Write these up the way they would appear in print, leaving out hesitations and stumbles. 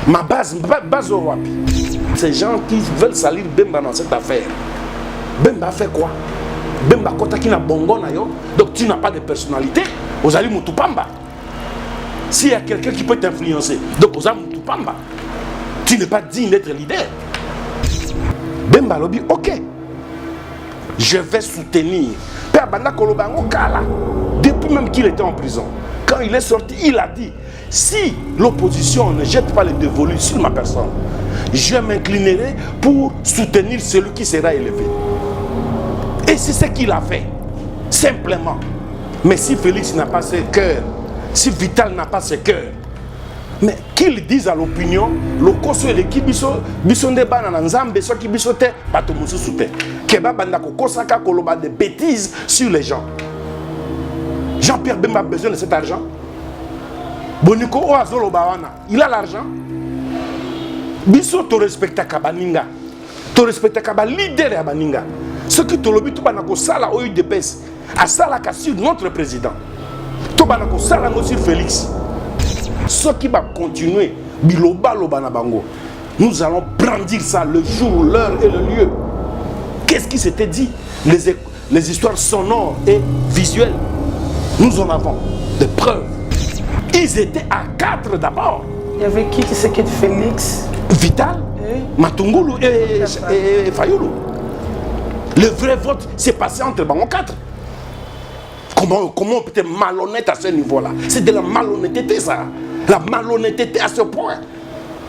Ma base au Wapi. Ces gens qui veulent salir Bemba dans cette affaire. Bemba fait quoi? Bemba kota qui n'a bongo na yo. Donc tu n'as pas de personnalité. Ozali Mutupamba. S'il y a quelqu'un qui peut t'influencer, donc Ozali Mutupamba. Tu n'es pas digne d'être leader. Bemba lobby, ok. Je vais soutenir. Père Banda Kolobango Kala. Depuis même qu'il était en prison. Quand il est sorti, il a dit, si l'opposition ne jette pas les dévolus sur ma personne, je m'inclinerai pour soutenir celui qui sera élevé. Et c'est ce qu'il a fait, simplement. Mais si Félix n'a pas ce cœur, si Vital n'a pas ce cœur, mais qu'ils disent à l'opinion, le koso et l'équipe bisonde banana nzambe so ki bisote bato mususu te. Keba banda ko kosaka koloba des bêtises sur les gens. Jean-Pierre Bemba a besoin de cet argent. Boniko Oazolo Bawana, il a l'argent. Biso to respecta Kabaninga. To respecta Kaba leader ya Baninga. Ce qui te lobby to banako sala au UDPS. A sala ka sur notre président. To banako sala no sur Félix. Ce qui va continuer, Biloba Lobana Bango. Nous allons brandir ça le jour, l'heure et le lieu. Qu'est-ce qui s'était dit? Les histoires sonores et visuelles. Nous en avons des preuves. Ils étaient à 4 d'abord. Il y avait qui s'est Félix? Vital, Matungulu et Fayoulou. Le vrai vote s'est passé entre Bango 4. Comment on peut être malhonnête à ce niveau-là? C'est de la malhonnêteté ça. La malhonnêteté à ce point.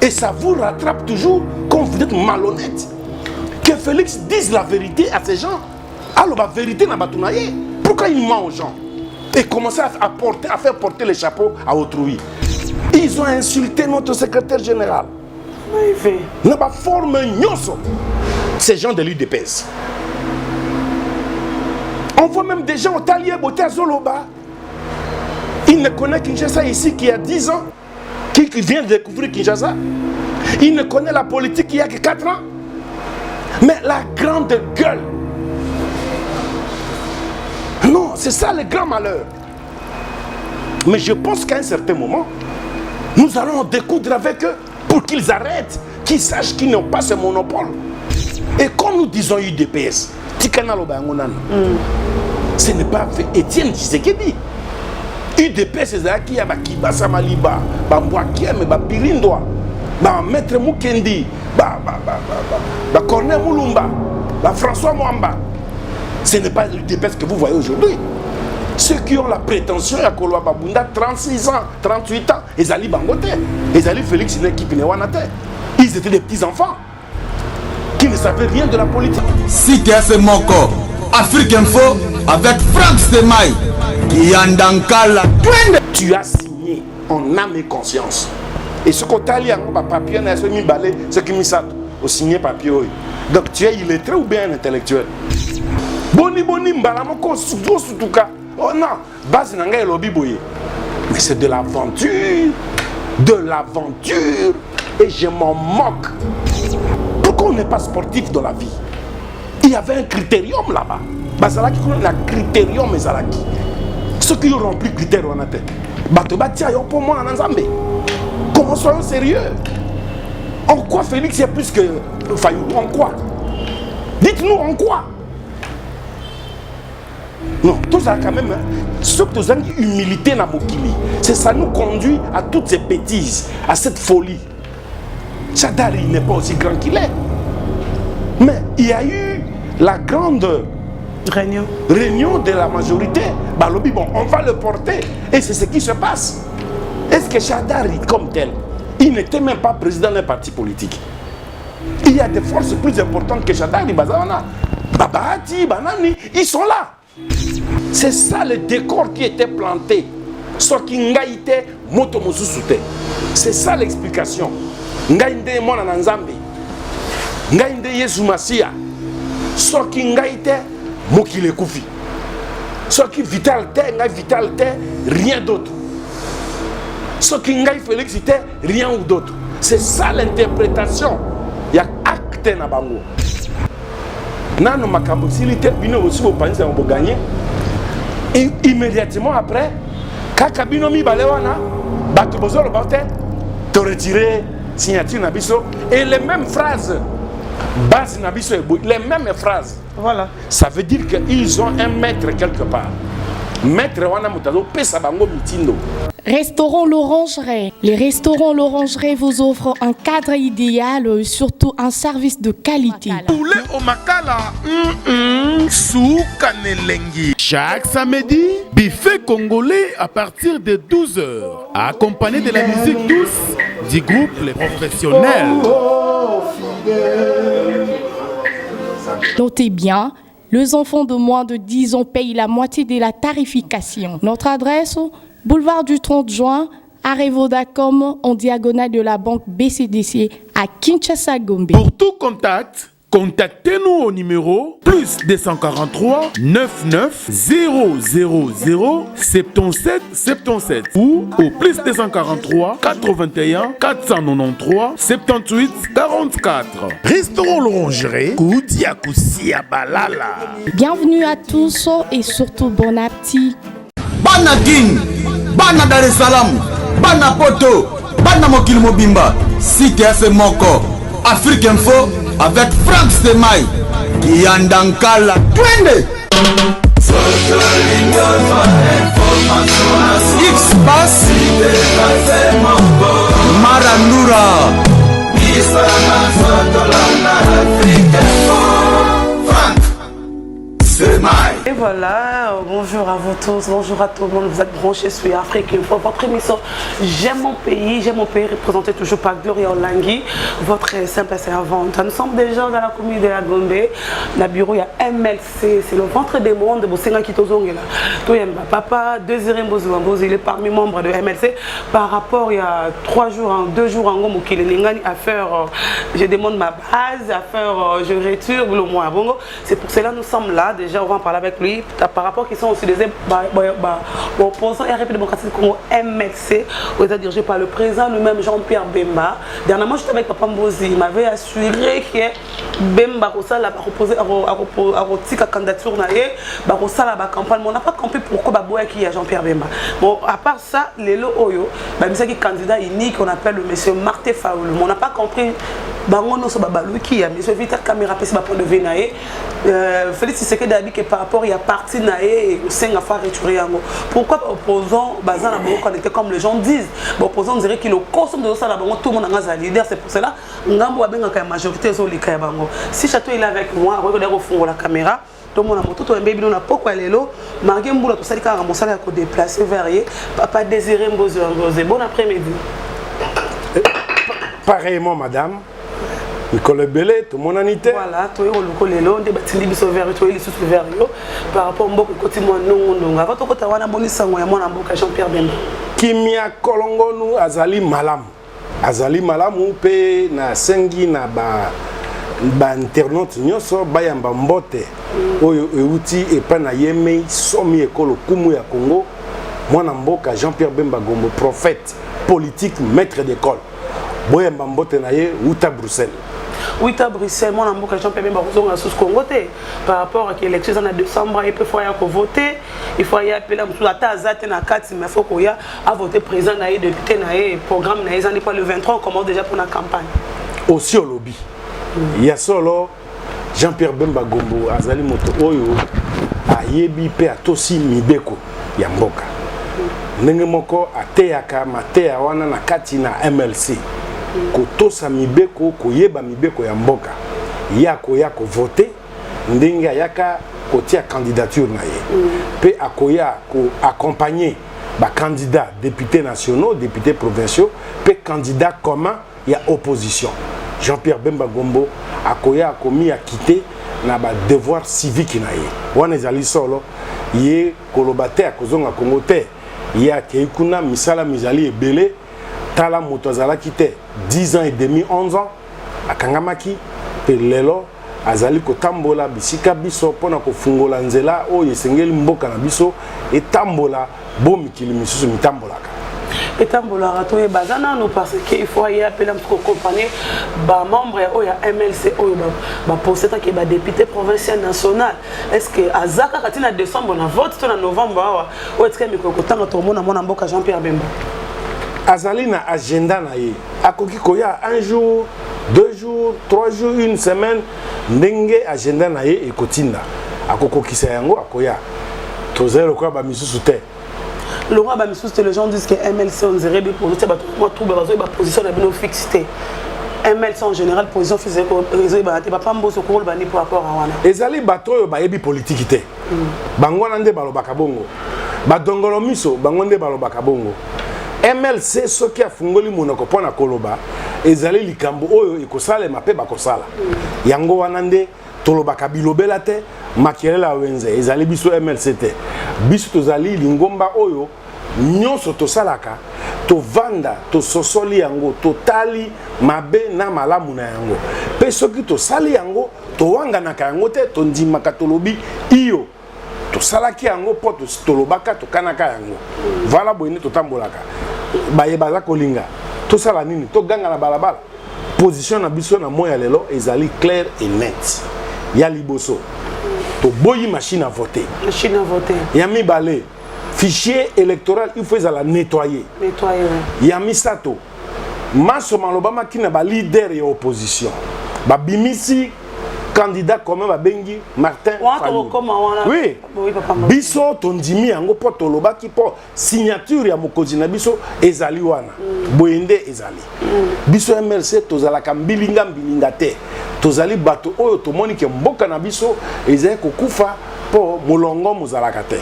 Et ça vous rattrape toujours quand vous êtes malhonnête. Que Félix dise la vérité à ces gens. Alors la vérité n'a pas tout naïe. Pourquoi il ment aux gens? Et commencer à faire porter les chapeaux à autrui. Ils ont insulté notre secrétaire général. N'a pas formé ces gens de l'UDPS. On voit même des gens au Talier, Boté à Zoloba. Il ne connaît Kinshasa ici qui a 10 ans, qui vient de découvrir Kinshasa. Il ne connaît la politique qu'il y a que 4 ans. Mais la grande gueule. Non, c'est ça le grand malheur. Mais je pense qu'à un certain moment, nous allons découdre avec eux pour qu'ils arrêtent, qu'ils sachent qu'ils n'ont pas ce monopole. Et quand nous disons UDPS, ce n'est pas Étienne Tshisekedi. UDPS, c'est ça qui a Kiba Samaliba, Bambouakiem, Birindoa, Maître Mukendi, Corneille Moulumba, François Mwamba. Ce n'est pas l'UDPS que vous voyez aujourd'hui. Ceux qui ont la prétention à Koloa Babunda, 36 ans, 38 ans, ils allaient Bangote, ils allaient Félix une équipe Newanate. Ils étaient des petits-enfants qui ne savaient rien de la politique. Si tu as ce moko, Afrique Info avec Franck Stemay, Yandankala. Tu as signé en âme et conscience. Et ce qu'on t'a dit, papier, ce qui m'a au signé papier. Donc tu es illettré ou bien intellectuel? Boni mbalamoko sutuka. Oh non, base nanga lobby boye. Mais c'est de l'aventure, et je m'en moque. Pourquoi on n'est pas sportif dans la vie? Il y avait un critérium là-bas. Bazalaki qu'on a un critérium ezalaki. Ceux qui ont rempli le critère on a fait. Batobatia yo pour moi en Nzambe. Comment soyons sérieux? En quoi Félix est plus que Fayou? En quoi? Dites-nous en quoi? Non, tout ça quand même, surtout humilité na Mokili. C'est ça nous conduit à toutes ces bêtises, à cette folie. Chadari n'est pas aussi grand qu'il est. Mais il y a eu la grande réunion de la majorité. Balobi, bon, on va le porter. Et c'est ce qui se passe. Est-ce que Chadari, comme tel, il n'était même pas président d'un parti politique? Il y a des forces plus importantes que Chadari, Bazavana. Babati, Banani, ils sont là. C'est ça le décor qui était planté. C'est ça l'explication. Ngaïnde mona nanzambe. Ngaïnde Yesu Masia. Soki ngaïte mokile kufi. Soki vitalité, ngaï vitalité, rien d'autre. Soki ngaï Félixité, rien ou d'autre. C'est ça l'interprétation. Il y a acte na bango. Nano makambo silité bino aussi au panzi on va gagner. Et immédiatement après, Kakabino mi balewana, Batubozolo Bate, te retirer signature na biso et les mêmes phrases. Base na biso les mêmes phrases. Voilà. Ça veut dire qu'ils ont un maître quelque part. Maître wana mutazo pesa bango mitindo. Restaurant L'Orangerie. Les restaurants L'Orangerie vous offrent un cadre idéal, surtout un service de qualité. Poulet au makala, soukanelengi. Chaque samedi, buffet congolais à partir de 12h, accompagné de la musique douce du groupe Les Professionnels. Notez bien, les enfants de moins de 10 ans payent la moitié de la tarification. Notre adresse, boulevard du 30 juin, arrêt Vodacom, en diagonale de la banque BCDC à Kinshasa-Gombe. Pour tout contact, contactez-nous au numéro plus 243 99 000 77 77 ou au plus 243 81 493 78 44. Restaurant L'Orangerie, Koudia Koussia Balala. Bienvenue à tous et surtout bon appétit. Bana King, Bana Dar es Salaam, Bana Poto, Bana Mokil Mobimba, Site Ase Moko, Afrique Info avec Franck Stemai, Yandankala, Twende. X-Bass, Marandura, Franck Stemai. Et voilà, bonjour à vous tous, bonjour à tout le monde, vous êtes branchés sur Afrique Info, votre émission J'aime mon pays représenté toujours par Gloria Olangui, votre simple servante. Nous sommes déjà dans la commune de la Gombe, dans le bureau il y a MLC, c'est le ventre des mondes, papa, Désiré Mbozouamboz, il est parmi les membres de MLC par rapport il y a 2 jours en Gombe, à faire, je demande ma base, à faire, je retire le mois. C'est pour cela que nous sommes là, déjà on va en parler avec lui par rapport à qui sont aussi des opposants et République démocratique du Congo MLC, dirigé par le président lui-même Jean-Pierre Bemba. Dernièrement, j'étais avec Papa Mbozi, il m'avait assuré que Bemba a proposé à candidature à la campagne. On n'a pas compris pourquoi il y a Jean-Pierre Bemba. Bon, à part ça, les lots Oyo, c'est un candidat unique qu'on appelle le monsieur Martin Faoul. On n'a pas compris qui a monsieur Victor Caméra point de vue Félix Tshisekedi a dit que par rapport il y a parti naé au sein de la pourquoi opposants basant la banque connecté comme les gens disent opposants dirait qu'il le consomme de ça la banque tout le monde a un leader c'est pour cela ngambo a benga ka majorité zo lika bango si Château il est avec moi regarder au fond la caméra tout le monde a moto to mbé bino na poko lelo marqué mbula to sali ka mosala ko déplacer vers papa Désiré Mbozouamboz. Bon après-midi. Pareillement madame. Nicole Belé, tout mon anité. Voilà, toi on le on débat biso vers toi les sous vers par rapport au mboko côté moi non avant to kota wana bonisa ngo ya mwana mboka Jean-Pierre Bemba. Kimia kolongo nu azali malam. Azali malam pe na sengi na ba internaute nyoso bayamba mbote. Oyo euti e pa na yeme somi ekolo kumu ya Congo. Mwana mboka Jean-Pierre Bemba Gombo prophète politique maître d'école. Boyamba mbote na ye uta Bruxelles. Oui, à Bruxelles, moi, je suis Jean-Pierre Bemba sous Congo par rapport à l'élection en décembre, il faut voter, il faut y appeler la Tazate na 4, mais il faut qu'il y ait à voter président, député, programme, le 23, on commence déjà pour la campagne. Aussi au lobby, il y a solo Jean-Pierre Bemba Gombo, Azali Moto Oyo, Ayebi pe atosi Mibeko, Yamboka. Nengemoko ateyaka mateya wana na kati na MLC. Kotosa mibeko koyeba mibeko ya mboka ya ko voter ndenge yaka kotia candidature na ye pe akoya ko accompagner ba candidats députés nationaux députés provinciaux pe candidats communs ya opposition Jean-Pierre Bemba Gombo akoya komi a quitter na ba devoir civique na ye wana ezali solo ye kolobate akozonga Congo te ya keikuna misala mizali ebele tala moto azalaki te 10 ans et demi 11 ans akangamaki pe lelo azali kotambola bisika biso pona kofungola nzela oyo esengeli mboka na biso etambola bo mikili misusu mitambolaka etambolaka to ebazana no parce que il faut y appeler pour accompagner ba membre oyo ya MLC oyo ba poster que ba député provincial national est-ce que azaka katina décembre na vote to na novembre awa o eske mikoko tanga to mona mboka Jean-Pierre Bemba. azali na agenda na ye akoki koya un jour 2 jours 3 jours une semaine ndenge agenda na ye ekotinda akokokisa yango akoya tozali lokola bamisusu te. Le roi Bamissou, les gens disent que MLC, on dirait que pour nous, moi, tout la position de fixité. MLC en général, position physique, réseau, pas mboso ko bani par rapport à wana. Ezali bato yo ba yebi politique te. Bango nande balobaka bongo. Ba dongolo miso bango nde balobaka bongo. MLC soki afungoli monoko pona koloba ezali likambo oyo ekosala mape bakosala. Yango wana nde tolobaka bilobela te makelela wenze ezali biso MLC te. Biso tozali lingomba oyo nyonso tosalaka tovanda tososoli yango totali mabe na malamu na yango pe soki tosali yango towanganaka yango te tondimaka tolobi iyo tosalaki yango po tolobaka tokanaka yango vala boyene totambolaka bayebaza kolinga tosala nini toganga na balabala position na biso na moya lelo ezali clair et net ya liboso toboyi machine à voter ya mibale fichier électoral il faut la nettoyer. Yamisato. Maso malobama qui n'a pas leader et opposition. Ba bimisi candidat comme ba bengi Martin. Oui. Biso tondimi yango po toloba ki po signature ya mokozi na biso ezali wana. Boyende ezali. Biso MLC tozala kambilinga mbilinga te. Tozali bato oyo tomoni ke mboka na biso ezali kokufa po molongo mozalaka te.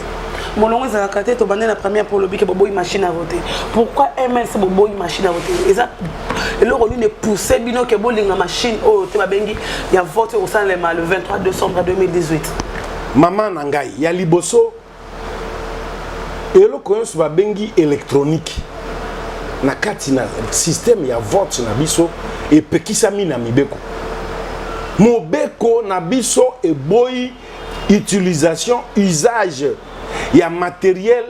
Mon est à côté, tu as la première pour le bic et machine à voter. Pourquoi MLC bobo machine à voter? Et là, on est poussé, bino que la machine, oh, tu vas bengi, il y a voté au sein le 23 décembre 2018. Maman Nangai, il y a liboso, et là, quand on va bengi électronique, na katina système, il y a vote na biso, et pekisa mi na mibeko. Mobeko na biso et boy utilisation, usage. Il y a matériel,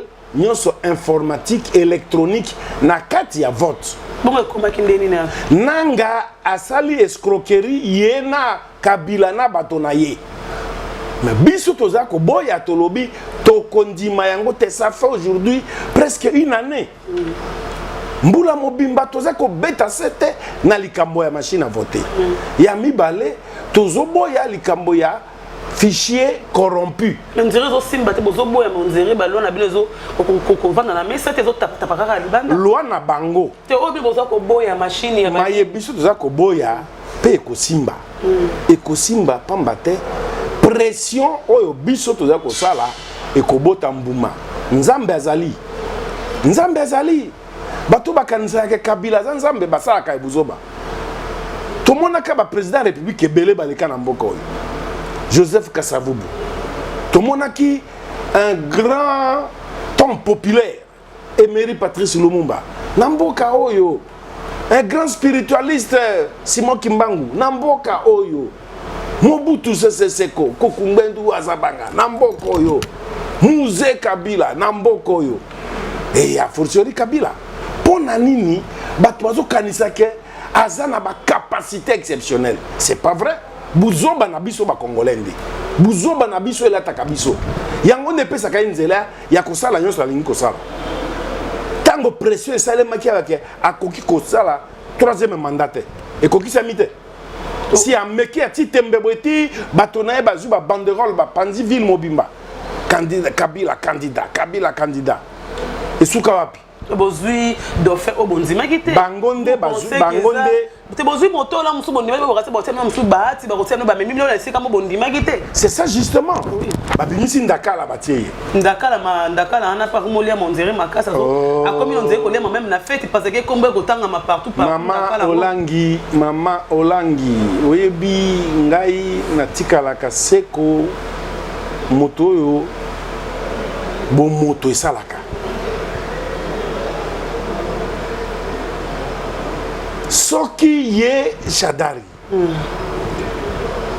informatique, électronique, na kati ya vote. Nanga asali escroquerie yena kabila na batona ye. Mais biso toza ko boya tolobi to kondima yango te ça fait aujourd'hui presque une année. Mbula mobimba toza ko beta sete na likambo ya machine à voter. Ya mibale tozo boya likambo ya fichier corrompu. On dirait aussi que on dirait que on a besoin de la messe, loi na bango. Tu as besoin de machine. Maye biso toza ko boya pe ekosimba. Ekosimba pambate pression oyo biso toza ko sala ekobota mbuma. Nzambe azali. Nzambe azali. Bato bakanisa ke Kabila nzambe basala ka ebuzoba. Tomona ka ba président de la République ebele baleka na mboka oyo. Joseph Kasavubu. Tomonaki, un grand homme populaire, Emery Patrice Lumumba. Namboka Oyo. Un grand spiritualiste, Simon Kimbangu. Namboka Oyo. Mobutu Sese Seko, Kokumbendu Azabanga. Namboka Oyo. Mouze Kabila. Namboka Oyo. Et il y a fortiori Kabila. Pona nini, Batwazo Kanisake, Azana ba capacité exceptionnelle. C'est pas vrai? Buzoba na biso ba congolais. Buzoba na biso elataka biso. Yango ne pesa ka nzela ya kosala nyonso alingi kosala. Tango pression esale maki avec akoki kosala troisième mandat. Et koki samite. Si ameki ati tembeboti batona e bazu ba banderole ba panzi ville mobimba. Candidat Kabila candidat. Et suka wapi? Bozui do faire au bonzima kité. Bangonde bazu bangonde. Tu bozui moto là musu bondima ba kasi botia musu bahati ba kotia no ba memi na sika mo bondima kité. C'est ça justement. Ba binisi ndakala batie. Ndakala ana pas molia monzere makasa zo. A comme on dirait qu'on est même na fête parce que combe ko tanga ma partout Mama Olangi oyebi ngai na tikala kaseko moto yo bo moto esalaka. Soki ye Shadari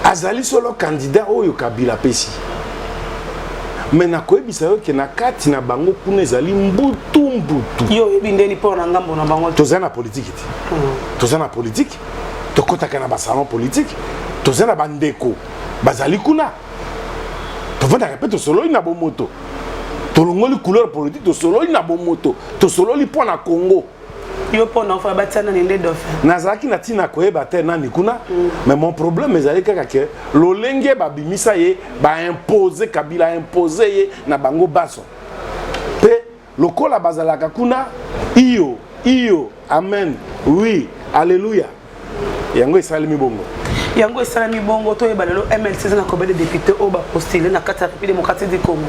azali solo candidat oyo Kabila pesi mais na koyebisa yo ke na kati na bango kuna ezali mbutu yo ebindeni po na ngambo na bango tozana politique ti tozana politique tokotaka na basalon politique tozana bandeko bazali kuna tovanda pe to solo ina bomoto tolongoli couleur politique to solo ina bomoto to solo li po na Congo Yo pour n'enfant batana ni les dauphins. Nazaki na tina koyeba te nani kuna. Mais mon problème ezali kaka ke lolenge ba bimisa ye ba imposer Kabila imposer ye na bango baso. Pe lokola bazalaka kuna iyo amen oui alléluia. Yango esalemi bongo. Yango esalemi bongo to yeba lelo MLC na combien de députés au ba postuler na kata République démocratique du Congo.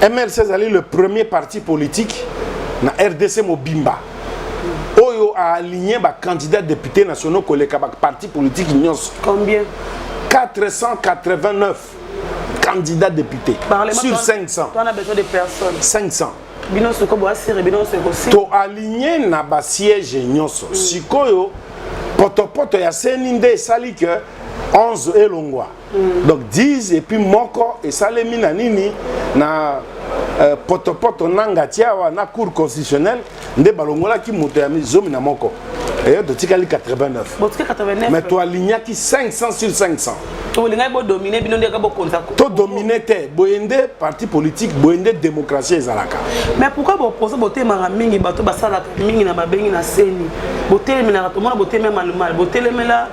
MLC ezali le premier parti politique na RDC Mobimba. Oyo a aligné ba candidat député nationaux koleka ba parti politique nyonso. Combien? 489 candidats députés sur 500. On a besoin de personnes. 500. Bino soko bo asire bino soko si. To aligné na ba siège nyonso. Sikoyo poto ya seninde sali que 11 elongwa. Donc 10 et puis moko et salemi na nini na poto nanga tiawa na cour constitutionnelle nde balongola ki moto ya mizomi na moko. Et de tikali 89. Botika 89. Mais toi aligné ki 500 sur 500. To linga bo dominer bino ndeka bo konza. To dominer te boyende parti politique boyende démocratie ezalaka. Mais pourquoi bo poser boté mara mingi bato basala mingi na babengi na seni. Boté mena to mona boté même mal boté lemela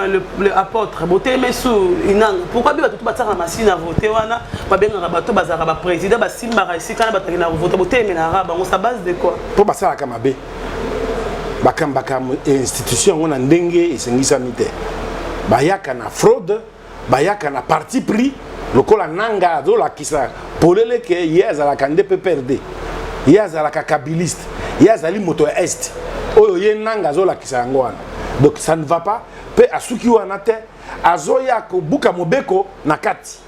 le apôtre boté mesu inang. Pourquoi bi bato bataka na machine à voter wana babenga bato bazaka ba président ba simba ici kana bataki na voter boté mena raba on sa base de quoi? Po basala kamabe. Bakambaka institution on a ndenge esengisa mite bayaka na fraude bayaka na parti pris lokola nanga zo la kisa polele ke yeza la kande PPRD yeza la kabiliste yeza li moto est oyo ye nanga zo la kisa ngwana donc ça ne va pas pe asuki wana te azoya ko buka mobeko na kati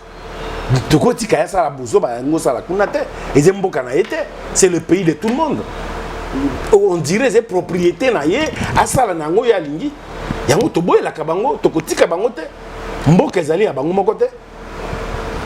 tukoti kaya sala buzo ba ngo sala kuna te ezemboka na yete c'est le pays de tout le monde. On dirait c'est propriété na ye asala nango ya lingi yango toboyela ka bango tokotika bango te mboka ezali ya bango moko te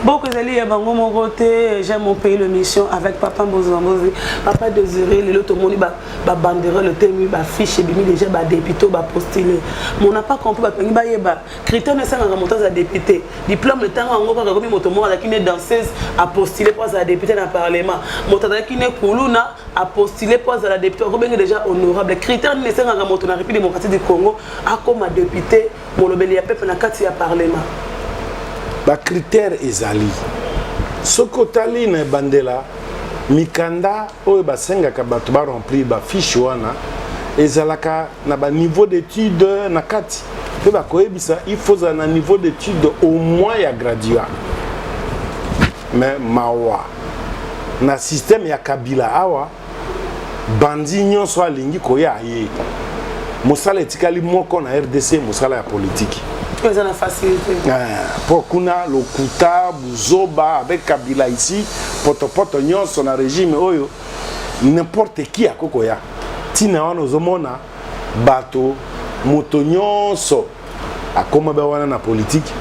Beaucoup d'alliés à Bango Mogote, j'aime mon pays, le mission avec Papa Mbozambozi, Papa Désiré, le lot monde ba bandera le thème ba fiche bimi déjà ba député ba postulé. Mais on n'a pas compris ba pengi ba yeba. Critère ne sanga montage à député. Diplôme le temps en gros comme motomo la qui est danseuse a postulé pour à député dans le parlement. Motada qui est kuluna a postulé pour à la député comme déjà honorable. Critère ne sanga montage na République démocratique du Congo a comme député mon lobeli a peuple na kati ya parlement. Ba critère ezali sokotali na bandela mikanda oyo basenga ka bato ba remplir ba fiche wana ezalaka na ba niveau d'étude na kati pe ba koyebisa il faut un niveau d'étude au moins ya graduat mais mawa na système ya Kabila awa bandi nyonso alingi koya ye mosala etikali moko na RDC mosala ya politique. Ils ont la facilité. Pour kuna lokuta buzoba avec Kabila ici poto nyonso na régime oyo n'importe qui a kokoya tina wana ozomona bato moto nyonso akoma ba wana na politique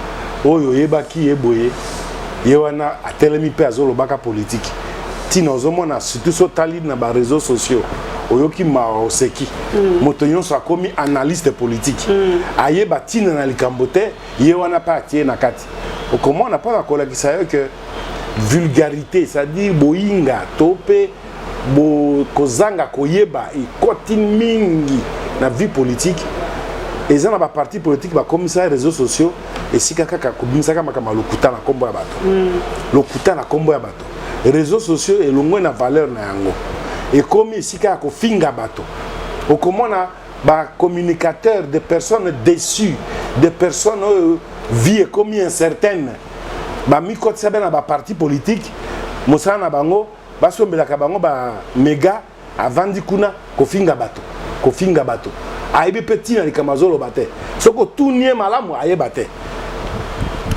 oyo yebaki yeboye ye wana atelemi pe azolobaka politique tina ozomona surtout so tali na ba réseaux sociaux oyoki ma oseki moto nyonso akomi analyste politique ayeba tina na likambo te ye wana pa atie na kati okomona pa kolakisa yo que vulgarité c'est-à-dire boyinga tope bo kozanga koyeba ikoti mingi na vie politique eza na ba parti politique ba komisa réseaux sociaux et sika kaka kobimisaka makama lokuta na kombo ya bato lokuta na kombo ya bato réseaux sociaux elongwe na valeur na yango et comme ici ka ko finga bato okomona ba communicateur de personnes déçues de personnes vie comme incertaine ba mikot sabena ba parti politique mosana na bango ba sombela ka bango ba méga avandi kuna ko finga bato aibe petit na likamazolo bate soko tunie malamu ayeba te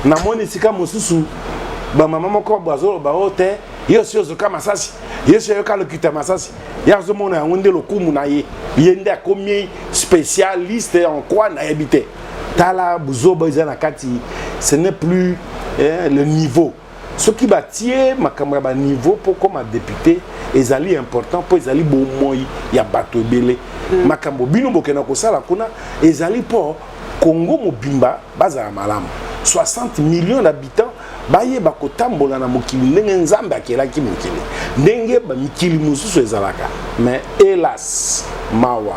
na moni sika mosusu ba mama moko bazolo ba hote yo sio kama masasi yeso yo kalo kita masasi yazo mona yangonde lokumu na ye yende akomi spécialiste en quoi na habité tala buzoba izana kati ce n'est plus le niveau ce qui batie makamra ba niveau pour comme député ezali important pour ezali bo moi ya bato belé makambo bino bokena ko sala kuna ezali pour Congo mobimba bazala malamu 60 millions d'habitants baye bakotambola na mokili ndenge nzambe akelaki mokili ndenge ba mikili mususu ezalaka. Mais hélas mawa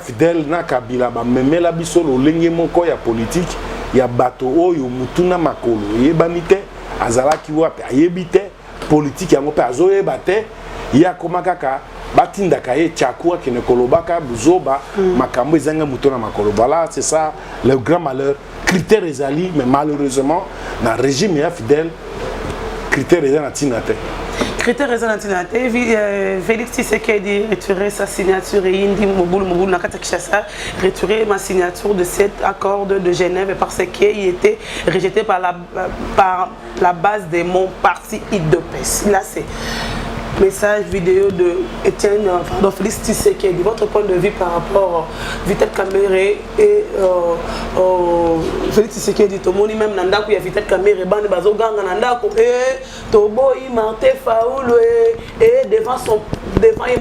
Fidel na Kabila ba memela biso lolenge moko ya politique ya bato oyo mutuna makolo yebani te azalaki wapi ayebi te politique yango pe azoyeba te ya koma kaka batindaka ye chakua kene kolobaka buzoba makambo ezanga mutuna makolo. Voilà, c'est ça le grand malheur. Critères ezali mais malheureusement na régime ya Fidel critères ezana tinate. Critère Rezanantinate, Félix Tshisekedi retirer sa signature et Indi Moboulou Nakata Kinshasa retirer ma signature de cet accord de Genève parce qu'il était rejeté par la base de mon parti IDPS. Là c'est message vidéo de Étienne Félix Tshisekedi. Votre point de vue par rapport à Vital Kamerhe et Félix Tshisekedi. Tomoni même Nandako, il y a Vital Kamerhe, Bande Bazoganga Nandako, et Tobo, Martin Faoul, et devant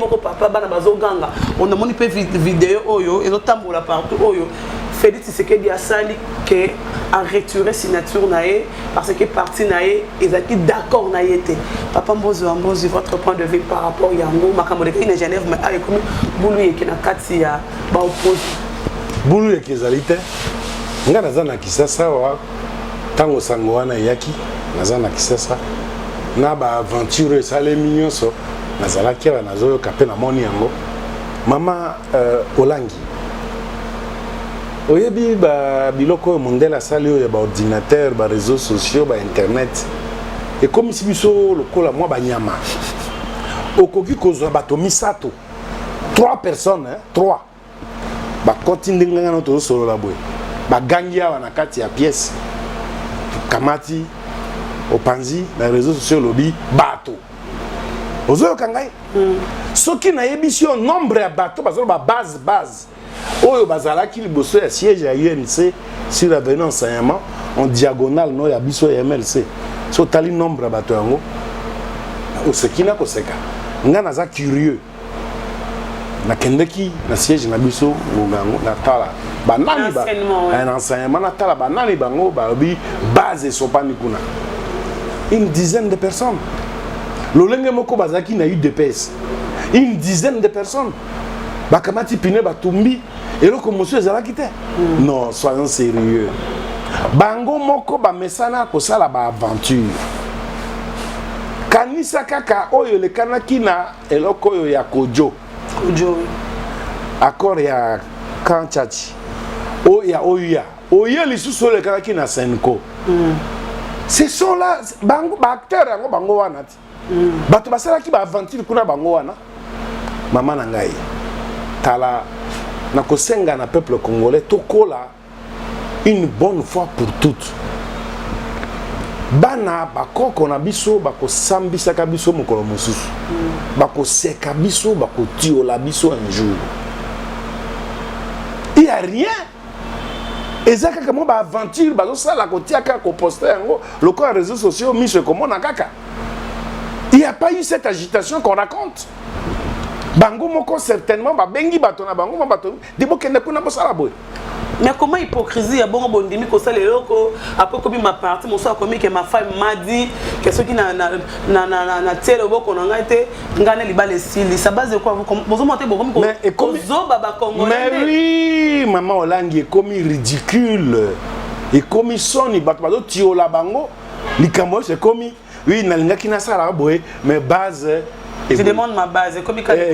mon papa, Bande Bazoganga. On a moni peu vidéo, Oyo, et notamment la partout, Oyo. Félix Tshisekedi a sali que a retiré signature naé parce que parti naé ils ont été d'accord naé té. Papa Mbozo votre point de vue par rapport à Yango makamoleka ina Genève mais a comme boulu yeke na kati ya ba oppose. Boulu yeke zalite. Nga nazana Kisasa wa tango sango wana yaki nazana Kisasa na ba aventure sale mignonso nazala kira nazoyo kapé na moni yango. Mama Olangi oyebi ba biloko mondela sali oyo ba ordinateur ba réseaux sociaux ba internet et comme si biso lokola moi ba nyama okoki kozwa bato misato 3 personnes hein 3 ba continue ngana to solo la boy ba gangia wana kati ya pièce kamati opanzi na réseaux sociaux lobby bato ozo kangai soki na yebisio nombre ya bato bazolo ba base oyo bazalaki liboso ya siège ya UNC sur l'avenue enseignement en diagonale no ya biso ya MLC so tali nombre ya bato yango osekina koseka nga naza curieux nakendeki na siège na biso ngango na tala banani ba un enseignement na tala banani bango ba bi base sopani kuna une dizaine de personnes lolenge moko bazaki na UDPS une dizaine de personnes bakamati pine batumbi eloko monsieur ezalaki te non soyons sérieux bango moko ba mesana ko sala ba aventure kanisa kaka oyo le kanaki na eloko oyo ya kojo accord ya kanchachi o ya oya lisusu le kanaki na Senko ce sont là bango ba acteur yango bango wana ti bato basala ki ba aventure kuna bango wana mama na ngai tala na kosenga na peuple congolais tokola une bonne fois pour toutes bana bakoko na biso bakosambisa ka biso mokolo mosusu bakoseka biso bakotiola biso un jour il y a rien ezaka kama ba aventure bazosala kotiaka ko poster yango lokola réseaux sociaux mise komona kaka il y a pas eu cette agitation qu'on raconte. Bango moko certainement ba bengi bato na bango bato debo kende kuna bosala boy. Mais comment hypocrisie ya bongo bondimi ko sala loko après comme ma partie mon soeur comme que ma femme m'a dit que ceux qui na télé boko na ngate ngane libale sili ça base de quoi vous montez beaucoup comme zo baba congolais. Mais oui maman Olangi est comme ridicule et comme soni bato bato tiola bango likambo c'est comme oui na linga kina sala boy mais base. Je demande ma base.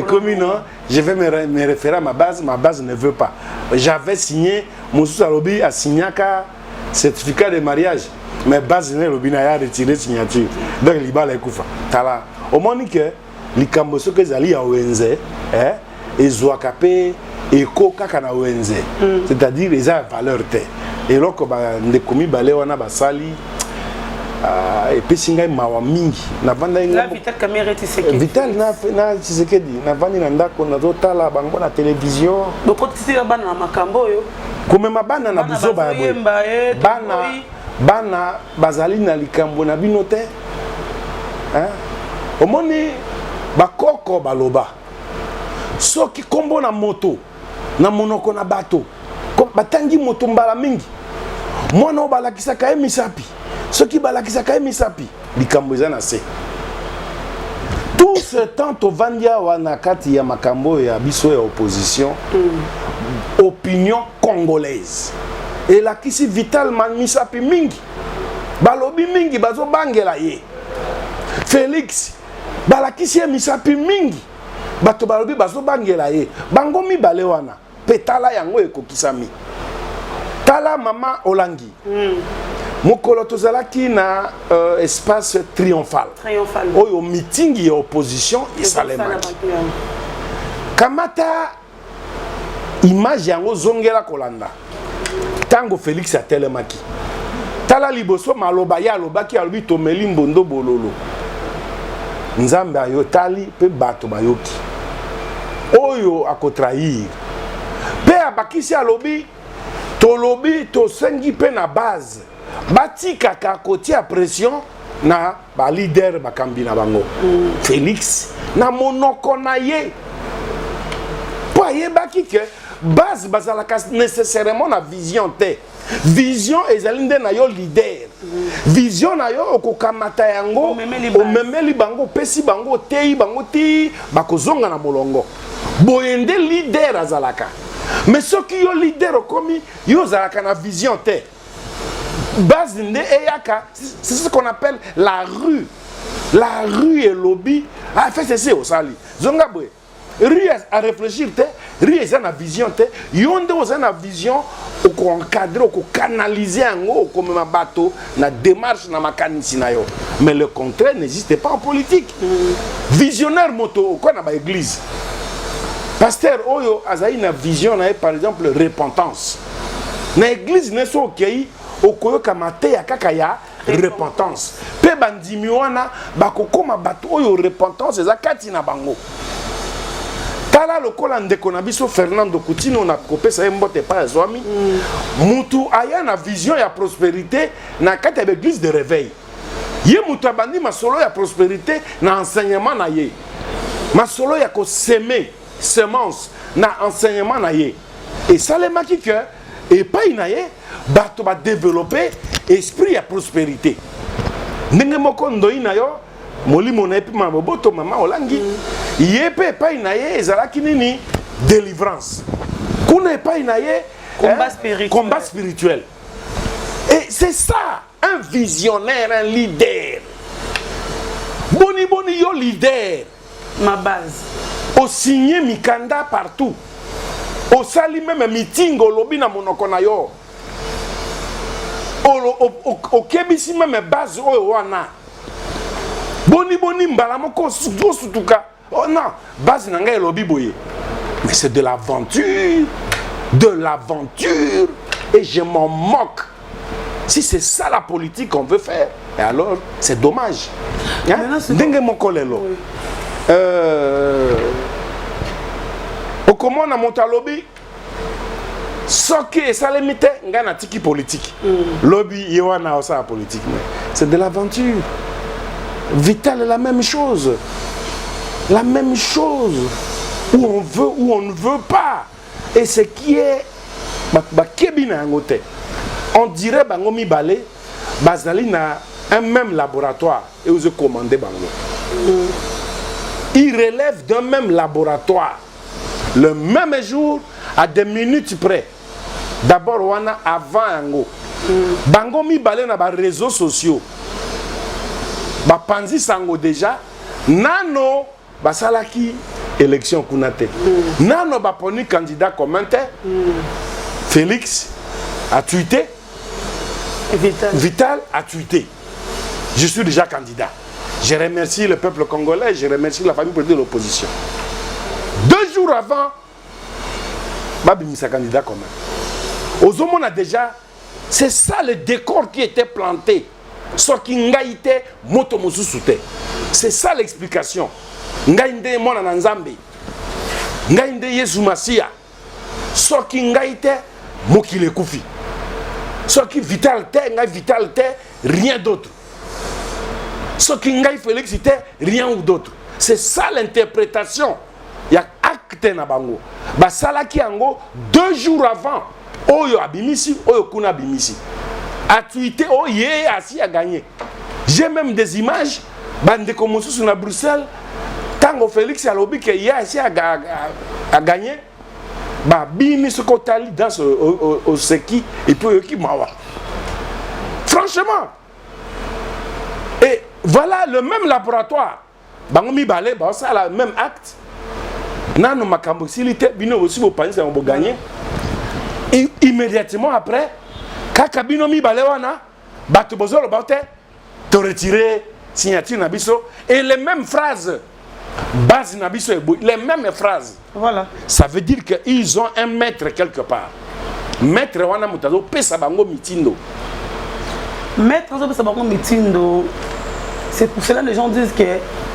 Comme non, je vais me référer à ma base ne veut pas. J'avais signé, mon sous-alobi a signé un certificat de mariage, mais base ne a retiré signature. Donc il va les coups. Au moment que les camboso que zali à ONZ, et Zouakapé et Koka na ONZ, c'est-à-dire les a valeur te. Et là quand on commis balé wana basali. Et puis singa mawa mingi na vanda la Vital Kamerhe Tshisekedi Vital na Tshisekedi na vandi na ndako na zotala bango na télévision donc otisi bana na makambo yo komema bana na buzoba bana bazali na likambo na bino te hein omoni bakoko baloba soki kombo na moto na monoko na bato batangi moto mbala mingi Moi non balakisaka ye misapi. Ceux qui balakisaka ye misapi. Likambo eza na se. Tout ce temps tovania wana kati ya makambo ya biso ya opposition. Opinion congolaise. Et la kisi vital man misapi mingi. Balobi mingi bazo bangela ye. Félix balakisi ye misapi mingi. Bato balobi bazo bangela ye. Bango mibale wana. Petala yango ekokisami. Tala mama Olangi. Mokolo tozalaki na espace triomphal. Oyo meeting ya opposition et salemaki. Kamata image yango zongela kolanda. Tango Félix atelemaki. Tala liboso maloba ya lobaki alobi tomeli mbondo bololo. Nzambe ayotali pe bato bayoki. Oyo akotrahir. Pe abakisi alobi tolobi to sengi pe na base. Bati kaka kotia pression na ba leader bakambi na bango. Félix na monoko na ye. Po yebaki ke base bazalaka nécessairement na vision te. Vision ezalinde na yo leader. Vision na yo okokamata yango omemeli bango pesi bango tei bango ti bakozonga na molongo. Boyende leader azalaka. Mais ce qui yo leader okomi yo zalaka na vision te. Base nde eyaka, c'est ce qu'on appelle la rue. La rue et lobby a fait ceci au sali. Zonga boy. Rue à réfléchir te, rue est na vision te, yonde oza na vision oko encadrer, oko canaliser yango comme ma bateau na démarche na makanisi na yo. Mais le contraire n'existe pas en politique. Visionnaire moto quoi na ba église. Pasteur oyo azaï na vision na par exemple repentance. Na église neso okei okoyo kamate ya kaka ya repentance. Pe bandimi wana bakokoma bato oyo repentance eza kati na bango. Tala lokola ndeko na biso Fernando Coutinho na kopesa mbote pa zwami. Mutu aya na vision ya prospérité na kati ya église de réveil. Ye mutu abandi masolo ya prospérité na enseignement na ye. Masolo ya ko semer semence na enseignement na ye. Et ça le maki que et pas inaye bato ba développer esprit ya prospérité. Ndenge moko ndoina yo molimo na epi maboto mama Olangi yepe pa inaye ezalaki nini délivrance. Kuna pa inaye combat spirituel. Et c'est ça un visionnaire, un leader. Boni boni yo leader. Ma base. Au signé mikanda partout. Au sali même meeting au lobby na monoko na yo. Au kebisi même base o wana. Boni boni mbala moko sutuka. Oh non, base na ngai lobby boye. Mais c'est de l'aventure. De l'aventure. Et je m'en moque. Si c'est ça la politique qu'on veut faire, et alors c'est dommage. Dengue moko lelo. Comment na monta lobby soki ça limite ngana tiki politique lobby yewana osa politique c'est de l'aventure. Vital est la même chose où on veut où on ne veut pas et ce qui est kebina ngote on dirait bango mibale bazali na un même laboratoire et vous commandez bango ils relèvent d'un même laboratoire. Le même jour, à des minutes près. D'abord, on a avant yango. Bango mi balé na ba réseaux sociaux. Ba panzi sango déjà. Nano ba salaki élection kunate. Nano ba poni candidat commentaire. Félix a tweeté. Vital a tweeté. Je suis déjà candidat. Je remercie le peuple congolais, je remercie la famille politique de l'opposition. 2 jours avant, Babi sa candidat quand même. Aux hommes on a déjà, c'est ça le décor qui était planté. Soki ngaïte moto mosusute. C'est ça l'explication. Ngaïnde mona na Nzambe. Ngaïnde Yesu Masia. Soki ngaïte mokile kufi. Soki vital te, ngai vital te, rien d'autre. Soki ngai Félix te, rien ou d'autre. C'est ça l'interprétation. Il y a acte na bango. Ba salaki yango 2 jours avant. Oyo abimisi, oyo kuna abimisi. a tweeté, oh yeah, Assis a gagné. J'ai même des images, bande de commencer à Bruxelles, tant Félix a lobby que yeah, Assis a gagné. Bah, bini ce côté dans au Seki et puis qui mawa. Franchement. Et voilà le même laboratoire. Bangomi balé, bah ça le même acte. Nano makambo silité bino aussi au panier on va gagner. Et immédiatement après, kaka bino mi balé wana, bato bozolo baté, te retirer signature nabiso et les mêmes phrases. Base nabiso les mêmes phrases. Voilà. Ça veut dire qu'ils ont un maître quelque part. Maître wana mutazo pesa bango mitindo. Maître pesa bango mitindo. C'est pour cela que les gens disent que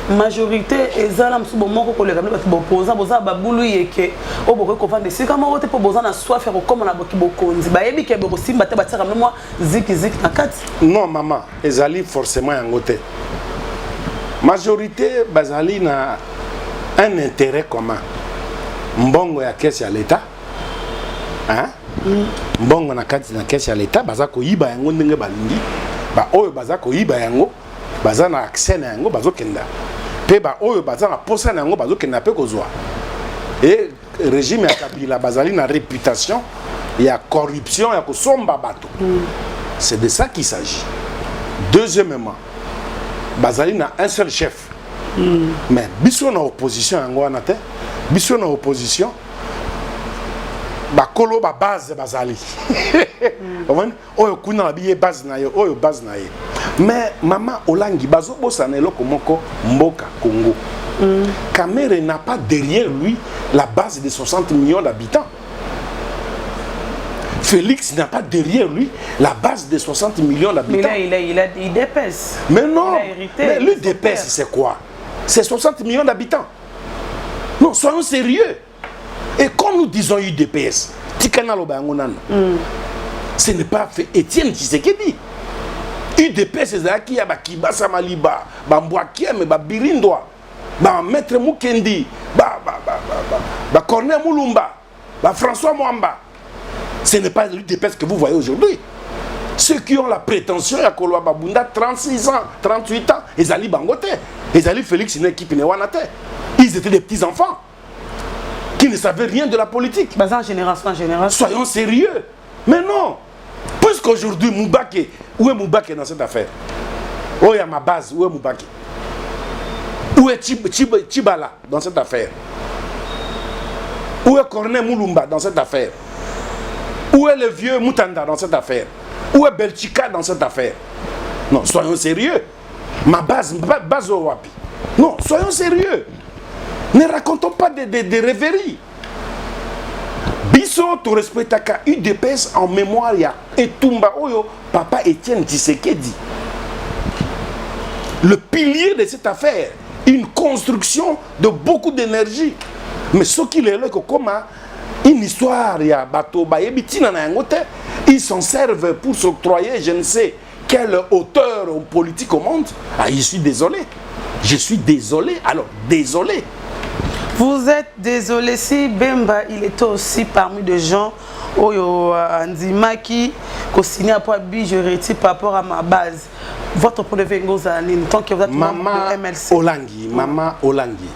la majorité est à la maison pour les ramener opposants boza babulu yeke o boko ko vendre c'est comme on pour boza na soif faire comme on a boko bokonzi ba yebi ke boko simba te batira moi zik na kati. Non maman, ezali forcément yangote. Majorité bazali na un intérêt commun. Mbongo ya caisse ya l'état. Hein? Mbongo na kati na caisse ya l'état baza ko yiba yango ndenge balingi. Ba oyo baza ko yiba yango baza na accès na yango bazo kenda. Pe ba oyo baza na posa na yango bazo kenda pe kozwa. Et régime ya Kabila bazali na réputation ya corruption ya kosomba bato. C'est de ça qu'il s'agit. Deuxièmement, bazali na un seul chef. Mais biso na opposition yango wana te. Biso na opposition bakolo ba base bazali. Oyo kuna na biye base na yo, oyo base na ye. Mais maman Olangi bazo bosana eloko moko mboka Congo. Kamere n'a pas derrière lui la base de 60 millions d'habitants. Félix n'a pas derrière lui la base de 60 millions d'habitants. Il dépaisse. Mais non, mais lui dépaisse, c'est quoi? C'est 60 millions d'habitants. Non, soyons sérieux. Et quand nous disons UDPS, ce n'est pas fait Étienne Tshisekedi. UDPS, c'est qui a Bakiba Samaliba, Bambouakiem, Babirindwa, Maître Mukendi, Corneille Moulumba, François Mwamba. Ce n'est pas l'UDPS que vous voyez aujourd'hui. Ceux qui ont la prétention à Koloa Babunda, 36 ans, 38 ans, ils allaient Bangote, ils allaient Félix, une équipe Newanate. Ils étaient des petits-enfants qui ne savaient rien de la politique. Génération en génération. Soyons sérieux. Mais non. Puisqu'aujourd'hui, Moubake, où est Moubake dans cette affaire? Où est ma base? Où est Moubake? Où est Chibala dans cette affaire? Où est Corneille Moulumba dans cette affaire? Où est le vieux Moutanda dans cette affaire? Où est Belchika dans cette affaire? Non, soyons sérieux. Ma base au Wapi. Non, soyons sérieux. Ne racontons pas des rêveries. Biso, tu respectes ta UDPS en mémoire, il y a Etumba Oyo, papa Étienne Tshisekedi. Le pilier de cette affaire, une construction de beaucoup d'énergie. Mais ce qu'il est là, comme une histoire, il y a bateau, ils s'en servent pour s'octroyer, je ne sais quelle hauteur politique au monde. Ah, je suis désolé. Je suis désolé. Alors, désolé. Vous êtes désolé si Bemba, il était aussi parmi des gens Oyo Andima qui signé pour je retire par rapport à ma base. Votre point de vue, tant que vous êtes membre de MLC. Maman Olangi,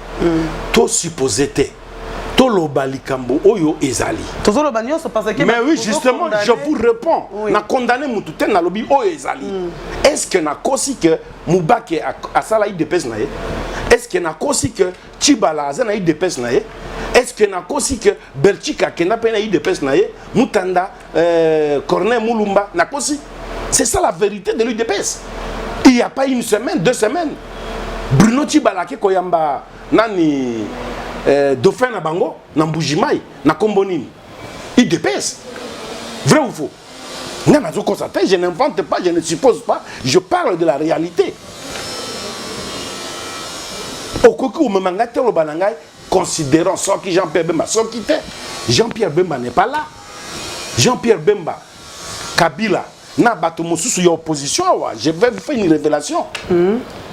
tout supposé tout le balikambo Oyo Ezali. Mais oui, justement, je vous réponds. Na condamné Moutouté na lobby Oyo Ezali. Est-ce que na kosi que Moubake a sala IDPS naye? Est-ce que na kosi que Chibala a IDPS naye? Est-ce que na kosi que Belchika kena pena IDPS naye? Moutanda, Corneille Moulumba na kosi? C'est ça la vérité de l'UDPS. Il n'y a pas une semaine, 2 semaines. Bruno Chibala ke koyamba nani Dauphin na bango, na Mbujimai, na Kombonini. IDPS. Vrai ou faux? Je n'invente pas, je ne suppose pas, je parle de la réalité. Considérons ce qui Jean-Pierre Bemba, Jean-Pierre Bemba n'est pas là. Jean-Pierre Bemba, Kabila, na bato mosusu ya opposition, je vais vous faire une révélation.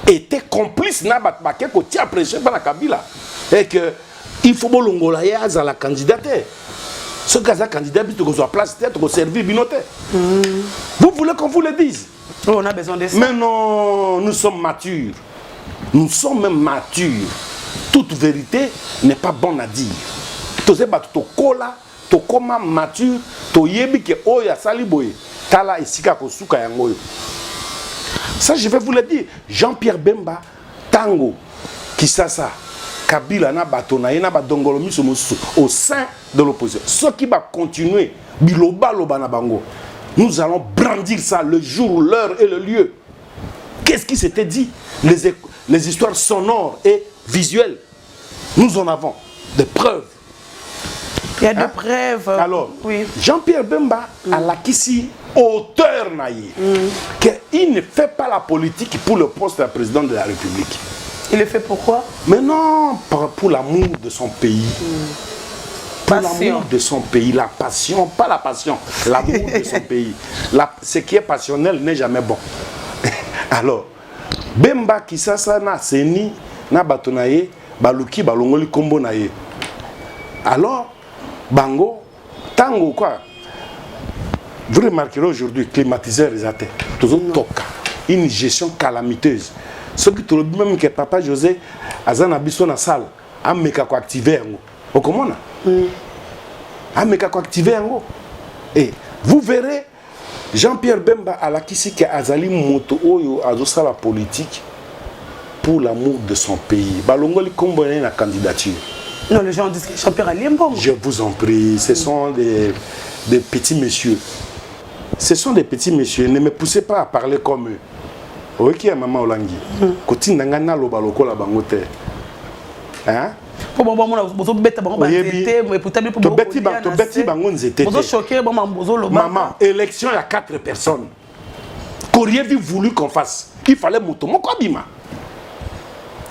Était complice na bato bakeko tia pression par la Kabila et que il faut bolongola ya za la candidature. Ce gars candidat, tu as place tête, tu as servi binoté. Vous voulez qu'on vous le dise? On a besoin de ça. Mais non, nous sommes matures. Nous sommes même matures. Toute vérité n'est pas bonne à dire. Tu sais, tu kola, tu koma mature, tu yebi ke oya saliboye, tala esika kosuka yangoyo. Ça, je vais vous le dire. Jean-Pierre Bemba, Tango, Kisasa, Kabila, na Batona, na Badongolomi au sein de l'opposition. Ceux qui vont continuer, Biloba, Loba, na Bango. Nous allons brandir ça le jour, l'heure et le lieu. Qu'est-ce qui s'était dit? Les histoires sonores et visuelles. Nous en avons des preuves. Il y a des preuves. Alors, oui. Jean-Pierre Bemba a l'acquis auteur naïe. Qu'il ne fait pas la politique pour le poste de président de la République. Il le fait pourquoi? Mais non, pour l'amour de son pays. Pour l'amour de son pays, la passion, pas la passion, l'amour de son pays. Ce qui est passionnel n'est jamais bon. Alors, Bemba Kisasa na seni na batonaye baluki balongoli kombo naye. Alors, Bango, Tango quoi? Vous remarquerez aujourd'hui, climatiseur les athées, toujours toka, une gestion calamiteuse. Ce qui te le dit même que Papa José Azana Bisso na salle, a meka ko activer ngo. Au comment a meka ko activer ngo. Et vous verrez Jean-Pierre Bemba à la kisi que Azali moto oyo azosa la politique pour l'amour de son pays. Balongoli kombo na candidature. Non, les gens disent que Jean-Pierre a limbom. Je vous en prie, ce sont des petits messieurs. Ce sont des petits messieurs. Ne me poussez pas à parler comme eux. Oui, qui est maman Olangi? Koti nangana lo baloko la bangote. Hein? Pour bon bozo beta bango banzete, mais pour tabi pour to beti bango nzete. Bozo choquer bon bozo lo maman, élection il y a 4 personnes. Qu'auriez vous voulu qu'on fasse? Il fallait motomoko abima.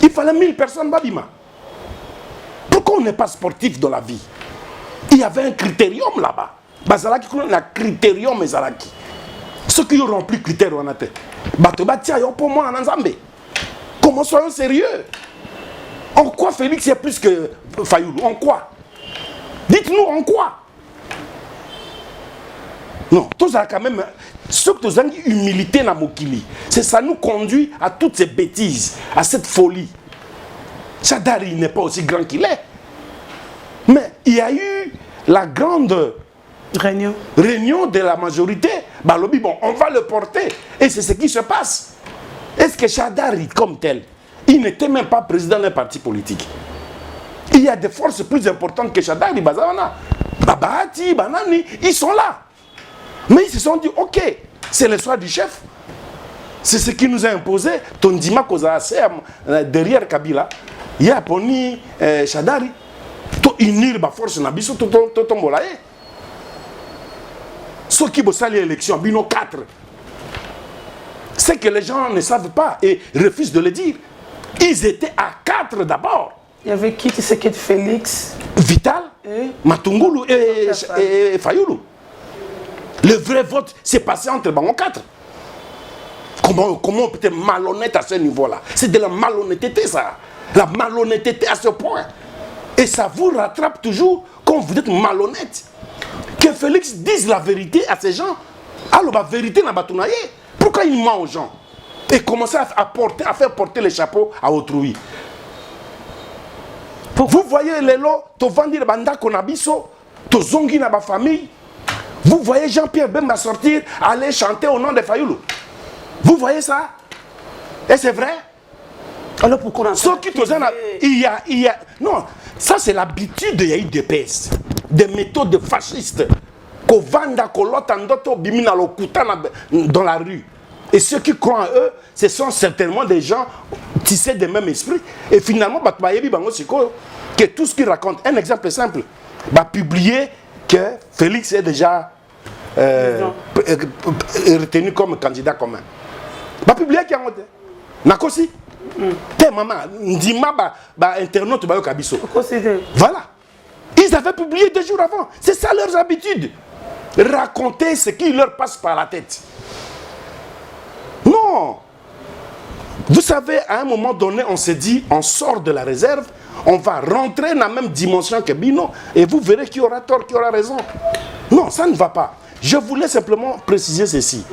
Il fallait 1000 personnes babima. Pourquoi on n'est pas sportif dans la vie? Il y avait un critérium là-bas. Bazalaki on a critérium ezalaki. Ceux qui ont rempli le critère on a été. Batobatia yo pour moi en Nzambe. Comment soyons sérieux? En quoi Félix est plus que Fayoulou? En quoi? Dites-nous en quoi? Non, tous a quand même ce que nous avons humilité na mokili. C'est ça nous conduit à toutes ces bêtises, à cette folie. Chadari n'est pas aussi grand qu'il est. Mais il y a eu la grande réunion de la majorité. Balobi, bon, on va le porter. Et c'est ce qui se passe. Est-ce que Chadari, comme tel, il n'était même pas président d'un parti politique? Il y a des forces plus importantes que Chadari, Bazana, Babati, Banani, ils sont là. Mais ils se sont dit, ok, c'est le choix du chef. C'est ce qui nous a imposé. Tondima Koza derrière Kabila. Il y a Poni Chadari. To unir la force na biso to tombola. Ceux qui bossent l'élection, bino 4. C'est que les gens ne savent pas et refusent de le dire. Ils étaient à 4 d'abord. Il y avait qui c'est que Félix, Vital, Matungulu et Fayoulou. Le vrai vote s'est passé entre Bango 4. Comment on peut être malhonnête à ce niveau-là? C'est de la malhonnêteté ça. La malhonnêteté à ce point. Et ça vous rattrape toujours quand vous êtes malhonnête. Que Félix dise la vérité à ces gens. Alors la vérité n'a pas tourné. Pourquoi il ment aux gens? Et commencer à faire porter les chapeaux à autrui. Vous voyez les lots, tu vas dire banda konabiso, tu zongi na ba famille. Vous voyez Jean-Pierre Bemba sortir, aller chanter au nom de Fayoulou. Vous voyez ça? Et c'est vrai? Alors pourquoi il y a non, ça c'est l'habitude de UDPS, des méthodes fascistes. Dans la rue. Et ceux qui croient en eux, ce sont certainement des gens tissés des mêmes esprits. Et finalement, que tout ce qu'ils racontent, un exemple simple, publier que Félix est déjà retenu comme candidat commun. Publier qui a monté. Nakosi. Maman, Ndima, internaute, voilà. Ils avaient publié 2 jours avant. C'est ça leurs habitudes. Raconter ce qui leur passe par la tête. Non. Vous savez, à un moment donné, on s'est dit, on sort de la réserve, on va rentrer dans la même dimension que Bino et vous verrez qui aura tort, qui aura raison. Non, ça ne va pas. Je voulais simplement préciser ceci.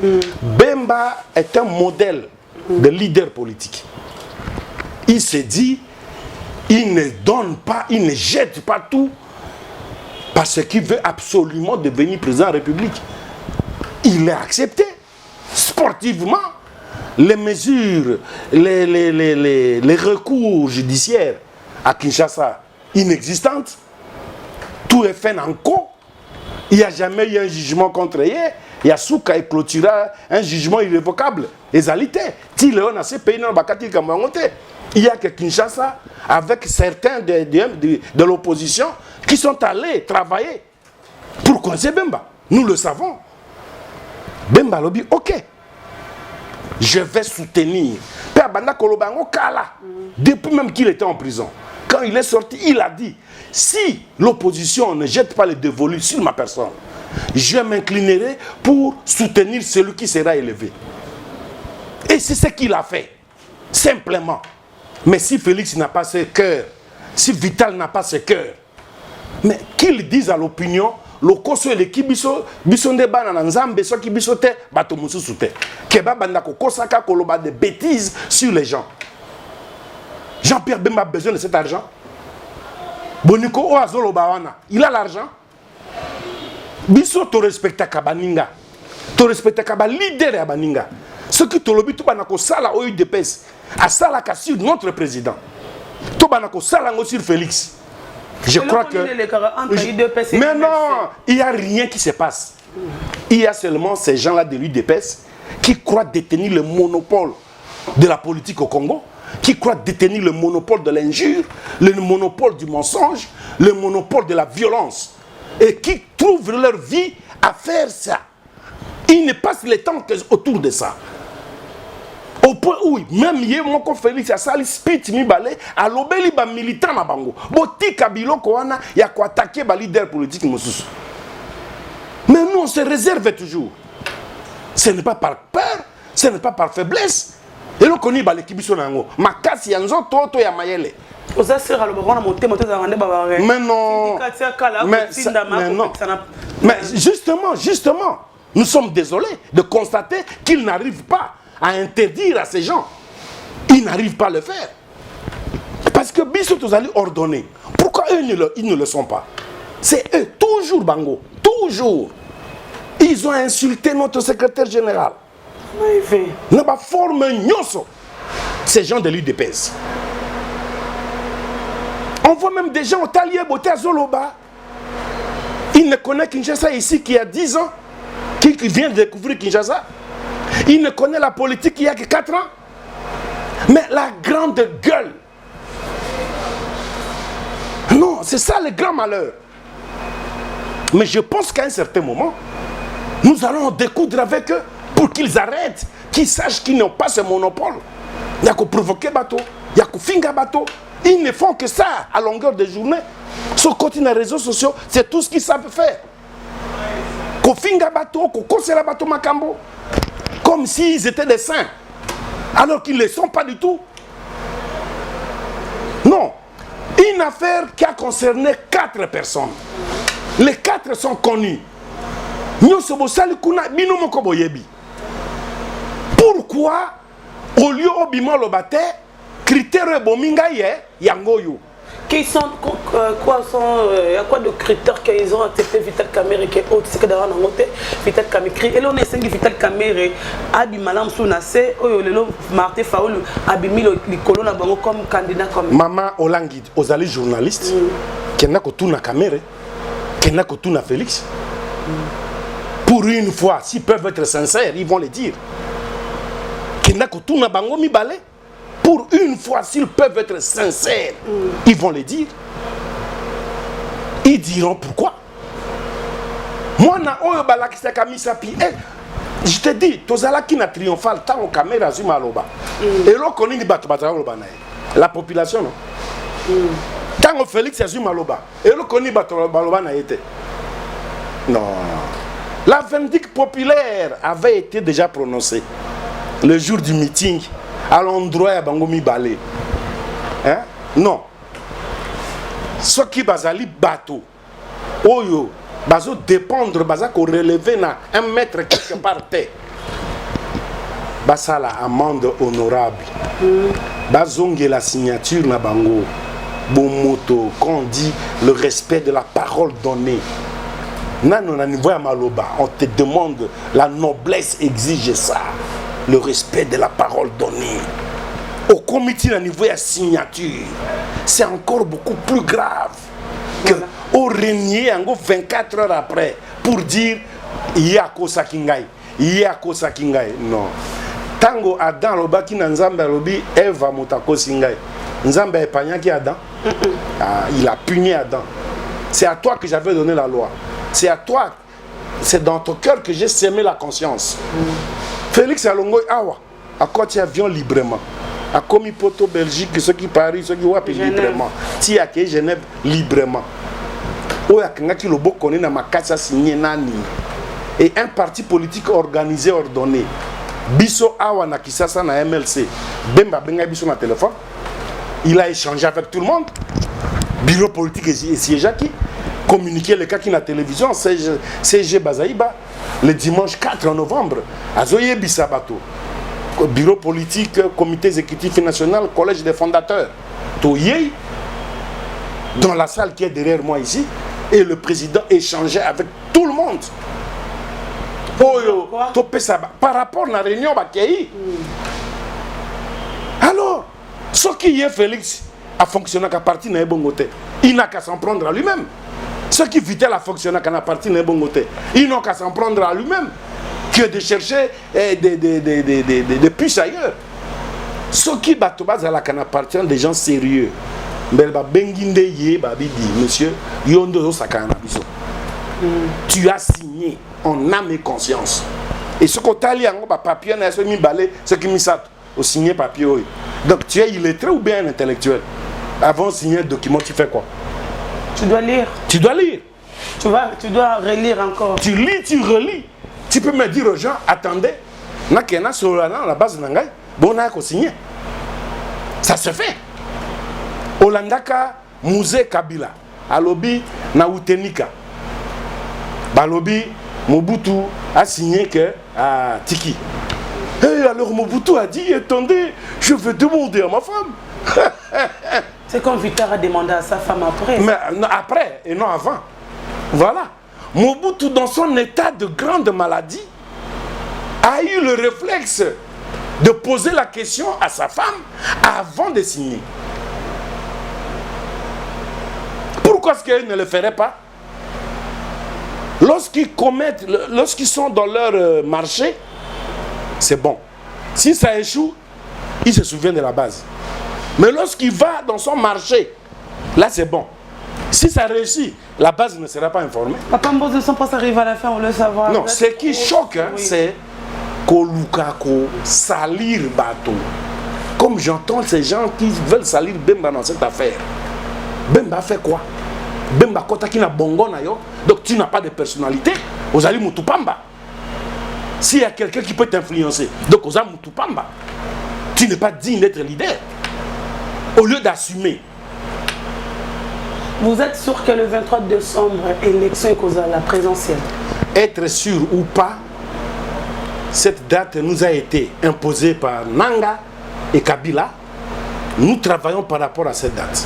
Bemba est un modèle de leader politique. Il se dit, il ne donne pas, il ne jette pas tout parce qu'il veut absolument devenir président de la République. Il a accepté sportivement les mesures, les recours judiciaires à Kinshasa inexistantes. Tout est fait en co. Il n'y a jamais eu un jugement contre eux. Il y a Souka et clôtura un jugement irrévocable. Égalité. Il y a que Kinshasa, avec certains de l'opposition, qui sont allés travailler pour coincer Bemba. Nous le savons. Bemba lobby, ok. Je vais soutenir. Père Banda Kolobango Kala, depuis même qu'il était en prison, quand il est sorti, il a dit, si l'opposition ne jette pas les dévolus sur ma personne, je m'inclinerai pour soutenir celui qui sera élevé. Et c'est ce qu'il a fait, simplement. Mais si Félix n'a pas ce cœur, si Vital n'a pas ce cœur, mais qu'il dise à l'opinion, le koso l'équipe bisonde bana na nzambe so ki bisote bato mususu te keba banda ko kosaka koloba de bêtises sur les gens. Jean-Pierre Bemba a besoin de cet argent. Boniko o azolo bawana, il a l'argent. Biso to respecta kabaninga. To respecta kaba leader ya baninga. Ce qui to lobi to bana ko sala o UDPS, a sala ka sur notre président. To bana ko sala ngo sur Félix. Je crois que... Mais non, il n'y a rien qui se passe. Il y a seulement ces gens-là de l'UDPS qui croient détenir le monopole de la politique au Congo, qui croient détenir le monopole de l'injure, le monopole du mensonge, le monopole de la violence, et qui trouvent leur vie à faire ça. Ils ne passent le temps autour de ça. Au point où même hier mon Félix a sali speech mi balé à l'obéli ba militant na bango boti kabilo koana ya ko attaquer ba leader politique mususu. Mais nous on se réserve toujours. Ce n'est pas par peur, ce n'est pas par faiblesse. Et le koni ba l'équipe sonango makasi ya nzoto to ya mayele. Mais non. Mais justement, nous sommes désolés de constater qu'ils n'arrivent pas à interdire à ces gens. Ils n'arrivent pas à le faire. Parce que Bissot vous allez ordonner. Pourquoi eux ils ne le sont pas? C'est eux, toujours Bango, toujours. Ils ont insulté notre secrétaire général. N'a pas formé Nyoso. Ces gens de l'UDPS. On voit même des gens au Talier, Boté à Zoloba. Ils ne connaissent Kinshasa ici qui a 10 ans. Qui vient de découvrir Kinshasa. Il ne connaît la politique qu'il y a que 4 ans. Mais la grande gueule. Non, c'est ça le grand malheur. Mais je pense qu'à un certain moment, nous allons découdre avec eux pour qu'ils arrêtent, qu'ils sachent qu'ils n'ont pas ce monopole. Il y a qu'à provoquer bateau, il y a qu'à finir bateau. Ils ne font que ça à longueur de journée. Sur côté des réseaux sociaux, c'est tout ce qu'ils savent faire. Qu'au finir bateau, qu'au conseiller bateau Macambo. Comme s'ils étaient des saints, alors qu'ils ne le sont pas du tout. Non, une affaire qui a concerné 4 personnes. Les 4 sont connus. Pourquoi, au lieu de l'obate, critères bominga yangoyo? Qui sont, quoi de critères qu'ils ont accepté Vital Kamerhe qui est autre, c'est que d'avoir noté Vital Kamerhe. Et là on est 5 Vital Kamerhe a du malam sous Nassé, Martin Faoul a mis le colon comme candidat comme. Maman Olangid, aux alliés journalistes, qui n'a que tout na Kamerhe, qui n'a que tout na Félix. Pour une fois, s'ils peuvent être sincères, ils vont le dire. Qui n'a que tout na bango mi balé. Pour une fois, s'ils peuvent être sincères, ils vont le dire. Ils diront pourquoi. Moi, je te dis, Tozala qui n'a triomphal tant au caméra Zuma Loba. Et là, on dit la population, non? Tant au Félix Zuma Loba. Et là, on dit Loba n'a été. Non. La vindicte populaire avait été déjà prononcée le jour du meeting. À l'endroit à Bangomi Balé. Hein? Non. Ce qui bazali bateau, oyo, bazo dépendre, baza ko relever na 1 mètre quelque part terre. Basa la amende honorable. Bazonge la signature na bango. Bon moto, quand on dit le respect de la parole donnée. Nan on a niveau à Maloba, on te demande, la noblesse exige ça. Le respect de la parole donnée. Au comité à niveau à signature, c'est encore beaucoup plus grave que au régner en 24 heures après pour dire Yako Sakingai, Yako Sakingai. Non. Tango Adam lobaki na Nzambe lobi Eva mutako singai. Nzambe epanyaki Adam. Il a puni Adam. C'est à toi que j'avais donné la loi. C'est à toi, c'est dans ton cœur que j'ai sémé la conscience. Félix Alongo Awa, à quoi tu avions librement. À Komi Poto Belgique, ceux qui Paris, ceux qui Wapi librement. Tu as que Genève librement. Oya Kengaki Lobo connaît na makasa signé nani. Et un parti politique organisé, ordonné. Biso Awa na Kisasa na MLC. Bemba Benga Biso na téléphone. Il a échangé avec tout le monde. Bureau politique et siège qui communiquer les cas qui na télévision CG Bazaïba le dimanche 4 novembre. Azoye Bisabato. Bureau politique, comité exécutif national, collège des fondateurs. Toyei, dans la salle qui est derrière moi ici, et le président échangeait avec tout le monde. Oyo, par rapport à la réunion, alors, ce qui est Félix a fonctionné qu'à partir d'un bon côté, il n'a qu'à s'en prendre à lui-même. Ce qui Vitel a fonctionné qu'à partir d'un bon côté, il n'a qu'à s'en prendre à lui-même. Que de chercher des puces ailleurs. Ce qui batobaz à la canne appartient des gens sérieux. Mais benginde ye babidi monsieur yondo sakana biso. Tu as signé en âme et conscience. Et ce qu'on t'a li en papier na so mi balé ce qui mi sat au signer papier. Donc tu es illettré ou bien intellectuel. Avant de signer le document, tu fais quoi? Tu dois lire. Tu dois lire. Tu dois relire encore. Tu lis, tu relis. Tu peux me dire aux gens, attendez, nakena sur la base nangai, bon na ko signer. Ça se fait. Olandaka Musée Kabila, alobi na Utenika. Balobi Mobutu a signé que à Tiki. Et alors Mobutu a dit, attendez, je vais demander à ma femme. C'est comme Victor a demandé à sa femme après. Mais après et non avant. Voilà. Mobutu, dans son état de grande maladie, a eu le réflexe de poser la question à sa femme avant de signer. Pourquoi est-ce qu'elle ne le ferait pas? Lorsqu'ils sont dans leur marché, c'est bon. Si ça échoue, il se souvient de la base. Mais lorsqu'il va dans son marché, là c'est bon. Si ça réussit, la base ne sera pas informée. Papa Mboz ne sont pas arrivés à la fin, on le savoir. Non, ce qui choque, hein, oui, c'est Kolukako, salir bateau. Comme j'entends ces gens qui veulent salir Bemba dans cette affaire. Bemba fait quoi? Bemba kota ki na bongo na yo. Donc tu n'as pas de personnalité. Ozali Mutupamba. S'il y a quelqu'un qui peut t'influencer, donc Ozali Mutupamba. Tu n'es pas digne d'être leader. Au lieu d'assumer. Vous êtes sûr que le 23 décembre, élection est la présidentielle? Être sûr ou pas, cette date nous a été imposée par Nanga et Kabila. Nous travaillons par rapport à cette date.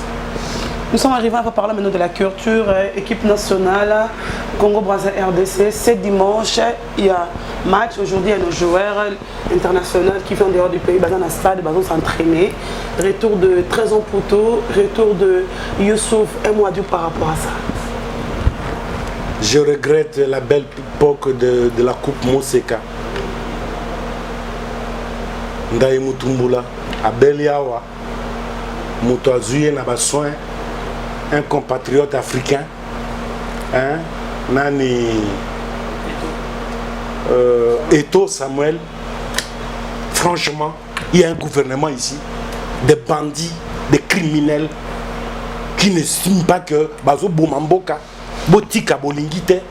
Nous sommes arrivés à parler maintenant de la culture, équipe nationale, Congo-Brazza RDC. C'est dimanche, il y a match. Aujourd'hui, il y a nos joueurs internationaux qui viennent dehors du pays, dans le stade, ils vont s'entraîner. Retour de Trésor Poto, retour de Youssouf et Mouadou par rapport à ça. Je regrette la belle époque de la Coupe Moseka. Ndaye Mutumbula, Abeliawa, Moutouazouye n'a pas soin. Un compatriote africain, hein, Nani Eto Samuel. Franchement, il y a un gouvernement ici, des bandits, des criminels qui n'estiment pas que Bazo Boumamboka, Botika Bolingite,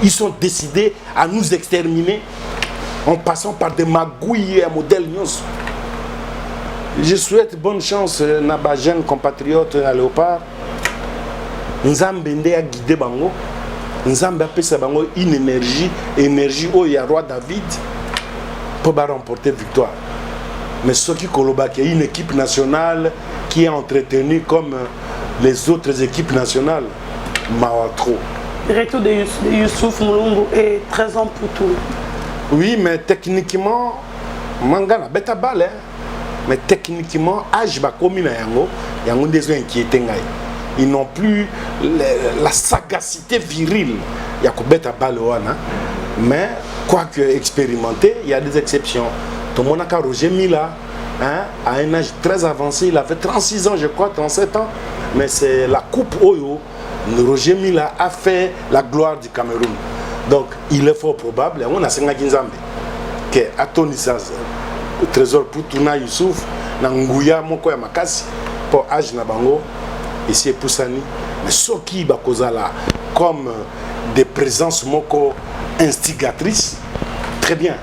ils sont décidés à nous exterminer en passant par des magouilles et un modèle Nyos. Je souhaite bonne chance à ma jeune compatriote à Léopard. Nzambe nde a guidé bango. Nzambe a pesa bango une énergie où il y a roi David pour remporter victoire. Mais ce qui Koloba, qui est une équipe nationale qui est entretenue comme les autres équipes nationales, trop. Le retour de Youssouf Moulumbu est 13 ans pour tout. Oui, mais techniquement, Mangana beta balle. Mais techniquement, âge va comme yango des gens inquiétés. Ils n'ont plus la sagacité virile. Il y a beta balle. Mais quoique expérimenté, il y a des exceptions. Tout le monde a Roger Mila, à un âge très avancé, il avait 36 ans, je crois, 37 ans. Mais c'est la coupe Oyo. Roger Mila a fait la gloire du Cameroun. Donc, il est fort probable, on a 5 Nzambe, que Atoni Saz, le trésor pour Touna Youssouf, Nanguya Moko ya Makasi, pour Age Nabango, ici et Poussani. Mais ce qui va causer là, comme des présences Moko instigatrices, très bien.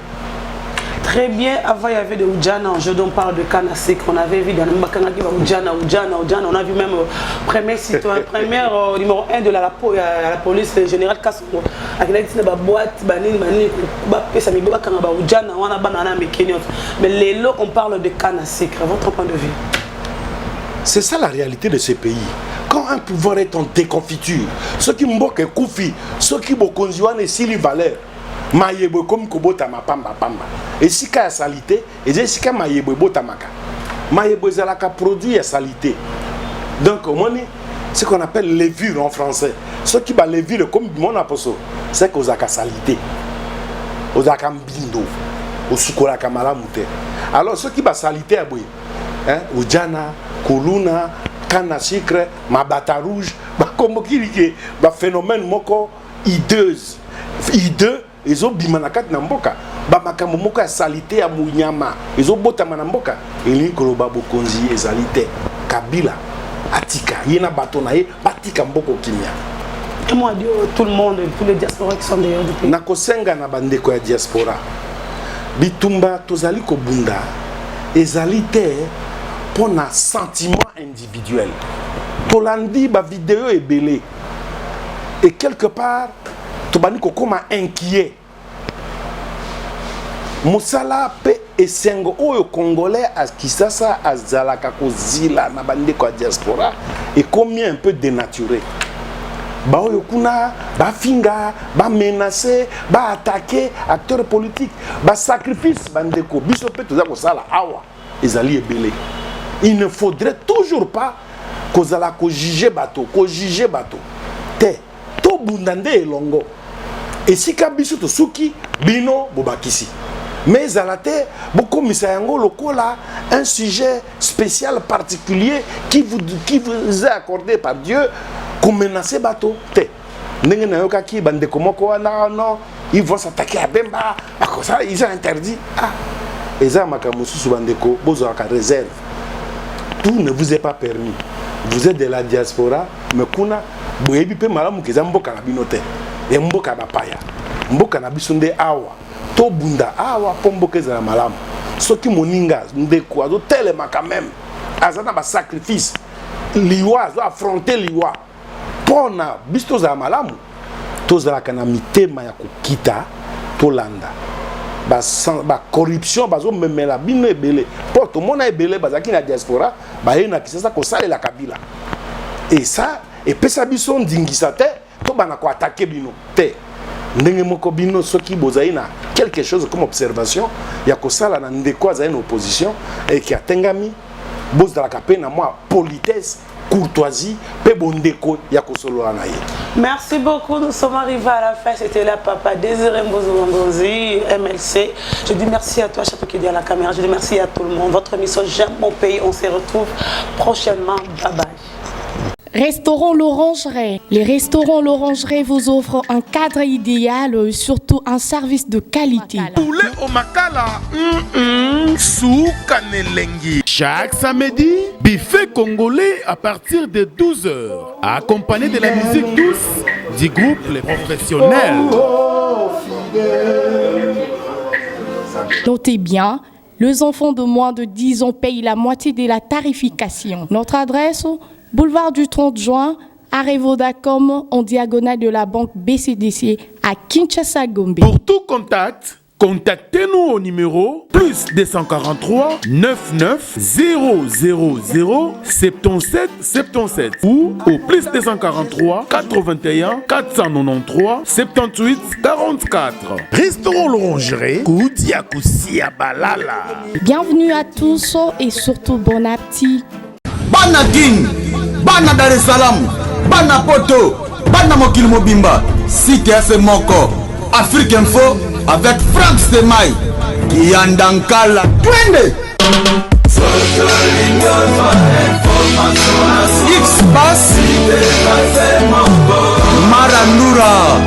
Très bien, avant il y avait de Oudjana, je on parle de Kanasik, on avait vu dans le Mbakangaki Oudjana, on a vu même premier citoyen, premier numéro 1 de la police générale Kassongo. Avec la petite boîte, mais les lots on parle de Kanasik, à votre point de vue. C'est ça la réalité de ce pays. Quand un pouvoir est en déconfiture, ceux qui m'ont koufi, ceux qui m'ont conduit à une valeur. Mayebo comme kobota mapamba pamba. Et si ka ya salité, et si ka mayebo bota maka. Mayebo zalaka produit ya salité. Donc ce qu'on appelle levure en français. Ce qui va levure comme mon aposo, c'est que zaka salité. Ozaka mbindo, osukola kamala mute. Alors ce qui va salité à boy, Oudjana, Koluna, canne à sucre, mabata rouge, ba kombo ki ba phénomène moko hideuse. Hideux. Ils ont bimanakat na mboka ba makambo moko ya salité ya munyama ils ont botama na mboka eli koloba bokonzi ezalité Kabila atika yena bato na ye batika mboko kimia. Et moi dire tout le monde, tous les diasporas qui sont dehors du pays. Na kosenga na bandeko ya diaspora bitumba tozali ko bunda ezalité pour un sentiment individuel. Tolandi ba vidéo ebele et quelque part Tobani kokoma inquiet. Musala pe esengo oyo congolais à Kisasa à Zalaka kozila na bande ko diaspora et combien un peu dénaturé. Ba oyo kuna ba finga, ba menacer, ba attaquer acteurs politiques, ba sacrifice bande ko biso pe toza ko sala awa ezali ebele. Il ne faudrait toujours pas kozala ko juger bato, Te to bundande elongo. Et si kabiso to suki bino bobakisi. Mais zalate beaucoup misayango lokola un sujet spécial particulier qui vous est accordé par Dieu comme menacer bateau. Te ndenge na yoka ki bande komoko non ils vont s'attaquer à Bemba à ça ils ont interdit eza makamusu su bandeko bozo aka réserve. Tout ne vous est pas permis. Vous êtes de la diaspora mais kuna boyebi pe malamu keza mboka na binote. Et mboka bapaya mboka na bisunde awa to bunda awa pomboka za malamu soki moninga ndeko azo telema quand même azana ba sacrifice liwa azo affronter liwa pona bisto za malamu to za kana mitema ya kokita to landa ba corruption bazo memela bino ebele poto mona ebele bazaki na diaspora ba yena kisasa ko sala la Kabila et ça et pesa biso ndingisa te to bana ko attaquer bino te ndenge moko bino soki bozaina quelque chose comme observation ya ko sala na ndeko za une opposition et qui atengami boz de la capena moi politesse courtoisie pe bondeko ya ko solo na ye. Merci beaucoup, nous sommes arrivés à la fin. C'était là Papa Désiré Mbozo-Ngozi, MLC. Je dis merci à toi, Chateau qui est à la caméra. Je dis merci à tout le monde. Votre émission J'aime mon pays. On se retrouve prochainement. Bye bye. Restaurant L'Orangerie. Les restaurants L'Orangerie vous offrent un cadre idéal, surtout un service de qualité. Poulet au makala, soukanelengi. Chaque samedi, buffet congolais à partir de 12h, accompagné de la musique douce du groupe Les Professionnels. Notez bien, les enfants de moins de 10 ans payent la moitié de la tarification. Notre adresse, Boulevard du 30 juin, à Revodacom en diagonale de la banque BCDC à Kinshasa Gombe. Pour tout contact, contactez-nous au numéro plus 243 99 000 77 77 ou au plus 243 81 493 78 44. Restaurant l'Orangerie, Koudia Koussia Balala. Bienvenue à tous et surtout bon appétit. Bana King, Bana Dar es Salaam, Bana Poto, Bana Mokil Mobimba, CTS Moko, Afrique Info avec Franck Semaï, Yandankala, Twende. X-Bass, Maranura,